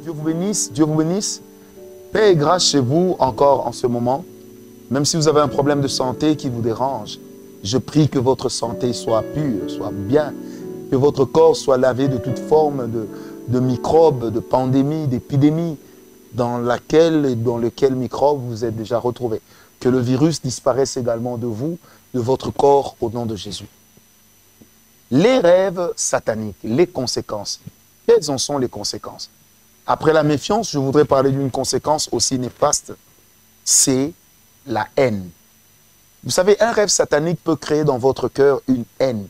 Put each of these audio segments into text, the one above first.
Dieu vous bénisse, Dieu vous bénisse. Paix et grâce chez vous encore en ce moment. Même si vous avez un problème de santé qui vous dérange, je prie que votre santé soit pure, soit bien, que votre corps soit lavé de toute forme de microbes, de pandémies, d'épidémies dans lequel microbe vous êtes déjà retrouvé. Que le virus disparaisse également de vous, de votre corps, au nom de Jésus. Les rêves sataniques, les conséquences. Quelles en sont les conséquences? Après la méfiance, je voudrais parler d'une conséquence aussi néfaste. C'est la haine. Vous savez, un rêve satanique peut créer dans votre cœur une haine.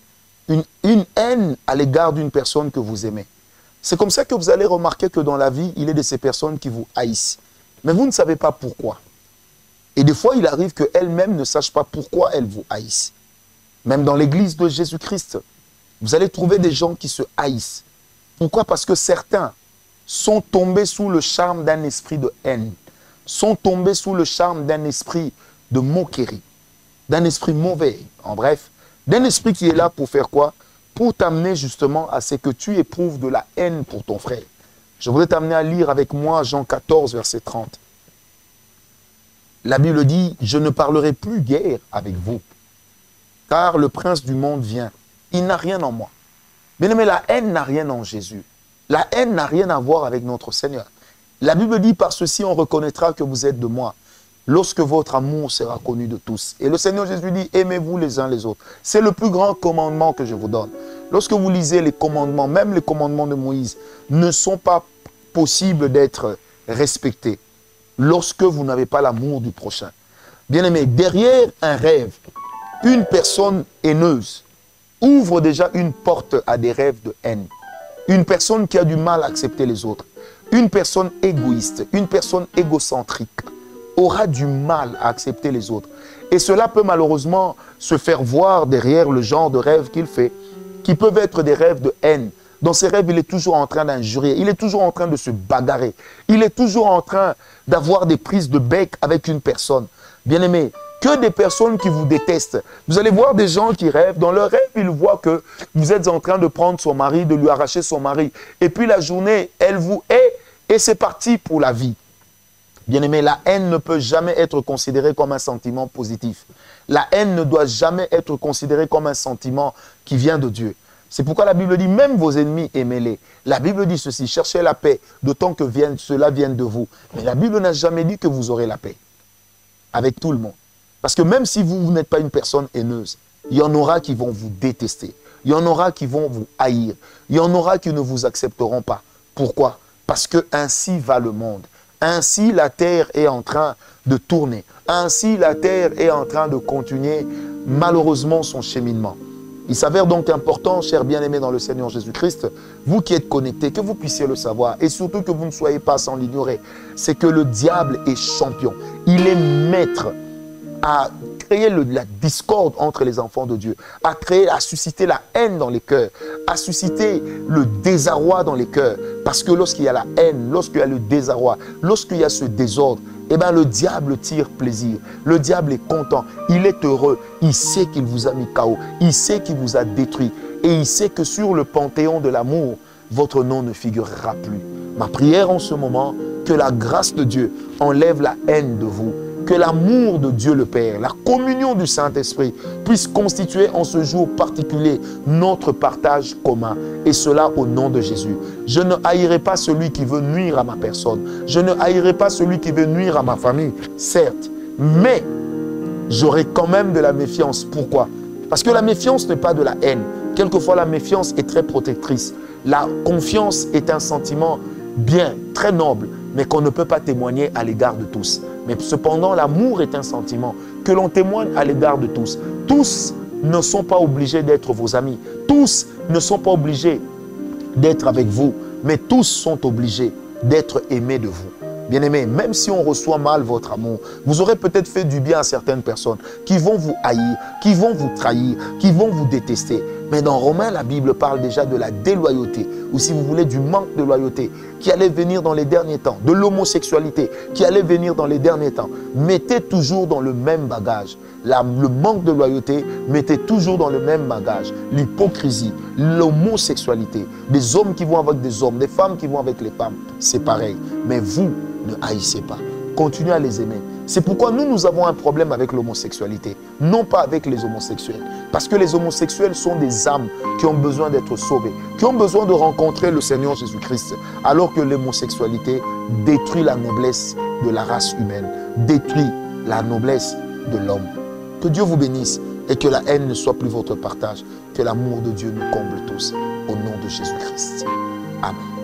Une haine à l'égard d'une personne que vous aimez. C'est comme ça que vous allez remarquer que dans la vie, il y a de ces personnes qui vous haïssent. Mais vous ne savez pas pourquoi. Et des fois, il arrive qu'elles-mêmes ne sachent pas pourquoi elles vous haïssent. Même dans l'église de Jésus-Christ, vous allez trouver des gens qui se haïssent. Pourquoi? Parce que certains sont tombés sous le charme d'un esprit de haine, sont tombés sous le charme d'un esprit de moquerie, d'un esprit mauvais, en bref, d'un esprit qui est là pour faire quoi? Pour t'amener justement à ce que tu éprouves de la haine pour ton frère. Je voudrais t'amener à lire avec moi Jean 14, verset 30. La Bible dit, « Je ne parlerai plus guère avec vous, car le prince du monde vient. Il n'a rien en moi. » Bien aimé, la haine n'a rien en Jésus. La haine n'a rien à voir avec notre Seigneur. La Bible dit, par ceci, on reconnaîtra que vous êtes de moi, lorsque votre amour sera connu de tous. Et le Seigneur Jésus dit, aimez-vous les uns les autres. C'est le plus grand commandement que je vous donne. Lorsque vous lisez les commandements, même les commandements de Moïse, ne sont pas possibles d'être respectés lorsque vous n'avez pas l'amour du prochain. Bien aimé, derrière un rêve, une personne haineuse ouvre déjà une porte à des rêves de haine. Une personne qui a du mal à accepter les autres, une personne égoïste, une personne égocentrique aura du mal à accepter les autres. Et cela peut malheureusement se faire voir derrière le genre de rêves qu'il fait, qui peuvent être des rêves de haine. Dans ces rêves, il est toujours en train d'injurier, il est toujours en train de se bagarrer, il est toujours en train d'avoir des prises de bec avec une personne. Bien aimé, que des personnes qui vous détestent. Vous allez voir des gens qui rêvent. Dans leur rêve, ils voient que vous êtes en train de prendre son mari, de lui arracher son mari. Et puis la journée, elle vous hait et c'est parti pour la vie. Bien aimé, la haine ne peut jamais être considérée comme un sentiment positif. La haine ne doit jamais être considérée comme un sentiment qui vient de Dieu. C'est pourquoi la Bible dit, même vos ennemis, aimez-les. La Bible dit ceci, cherchez la paix, d'autant que cela vienne de vous. Mais la Bible n'a jamais dit que vous aurez la paix avec tout le monde. Parce que même si vous n'êtes pas une personne haineuse, il y en aura qui vont vous détester. Il y en aura qui vont vous haïr. Il y en aura qui ne vous accepteront pas. Pourquoi? Parce que ainsi va le monde. Ainsi la terre est en train de tourner. Ainsi la terre est en train de continuer malheureusement son cheminement. Il s'avère donc important, chers bien-aimés dans le Seigneur Jésus-Christ, vous qui êtes connectés, que vous puissiez le savoir et surtout que vous ne soyez pas sans l'ignorer. C'est que le diable est champion. Il est maître à créer la discorde entre les enfants de Dieu, à susciter la haine dans les cœurs, à susciter le désarroi dans les cœurs. Parce que lorsqu'il y a la haine, lorsqu'il y a le désarroi, lorsqu'il y a ce désordre, eh bien le diable tire plaisir. Le diable est content, il est heureux, il sait qu'il vous a mis KO, il sait qu'il vous a détruit et il sait que sur le panthéon de l'amour, votre nom ne figurera plus. Ma prière en ce moment, que la grâce de Dieu enlève la haine de vous. Que l'amour de Dieu le Père, la communion du Saint-Esprit puisse constituer en ce jour particulier notre partage commun. Et cela au nom de Jésus. Je ne haïrai pas celui qui veut nuire à ma personne. Je ne haïrai pas celui qui veut nuire à ma famille, certes. Mais j'aurai quand même de la méfiance. Pourquoi? Parce que la méfiance n'est pas de la haine. Quelquefois, la méfiance est très protectrice. La confiance est un sentiment bien, très noble, mais qu'on ne peut pas témoigner à l'égard de tous. Mais cependant, l'amour est un sentiment que l'on témoigne à l'égard de tous. Tous ne sont pas obligés d'être vos amis. Tous ne sont pas obligés d'être avec vous. Mais tous sont obligés d'être aimés de vous. Bien-aimés, même si on reçoit mal votre amour, vous aurez peut-être fait du bien à certaines personnes qui vont vous haïr, qui vont vous trahir, qui vont vous détester. Mais dans Romains, la Bible parle déjà de la déloyauté, ou si vous voulez, du manque de loyauté qui allait venir dans les derniers temps, de l'homosexualité qui allait venir dans les derniers temps. Mettez toujours dans le même bagage. Le manque de loyauté, mettez toujours dans le même bagage. L'hypocrisie, l'homosexualité, des hommes qui vont avec des hommes, des femmes qui vont avec les femmes, c'est pareil. Mais vous, ne haïssez pas. Continuez à les aimer. C'est pourquoi nous avons un problème avec l'homosexualité, non pas avec les homosexuels. Parce que les homosexuels sont des âmes qui ont besoin d'être sauvées, qui ont besoin de rencontrer le Seigneur Jésus-Christ, alors que l'homosexualité détruit la noblesse de la race humaine, détruit la noblesse de l'homme. Que Dieu vous bénisse et que la haine ne soit plus votre partage, que l'amour de Dieu nous comble tous. Au nom de Jésus-Christ. Amen.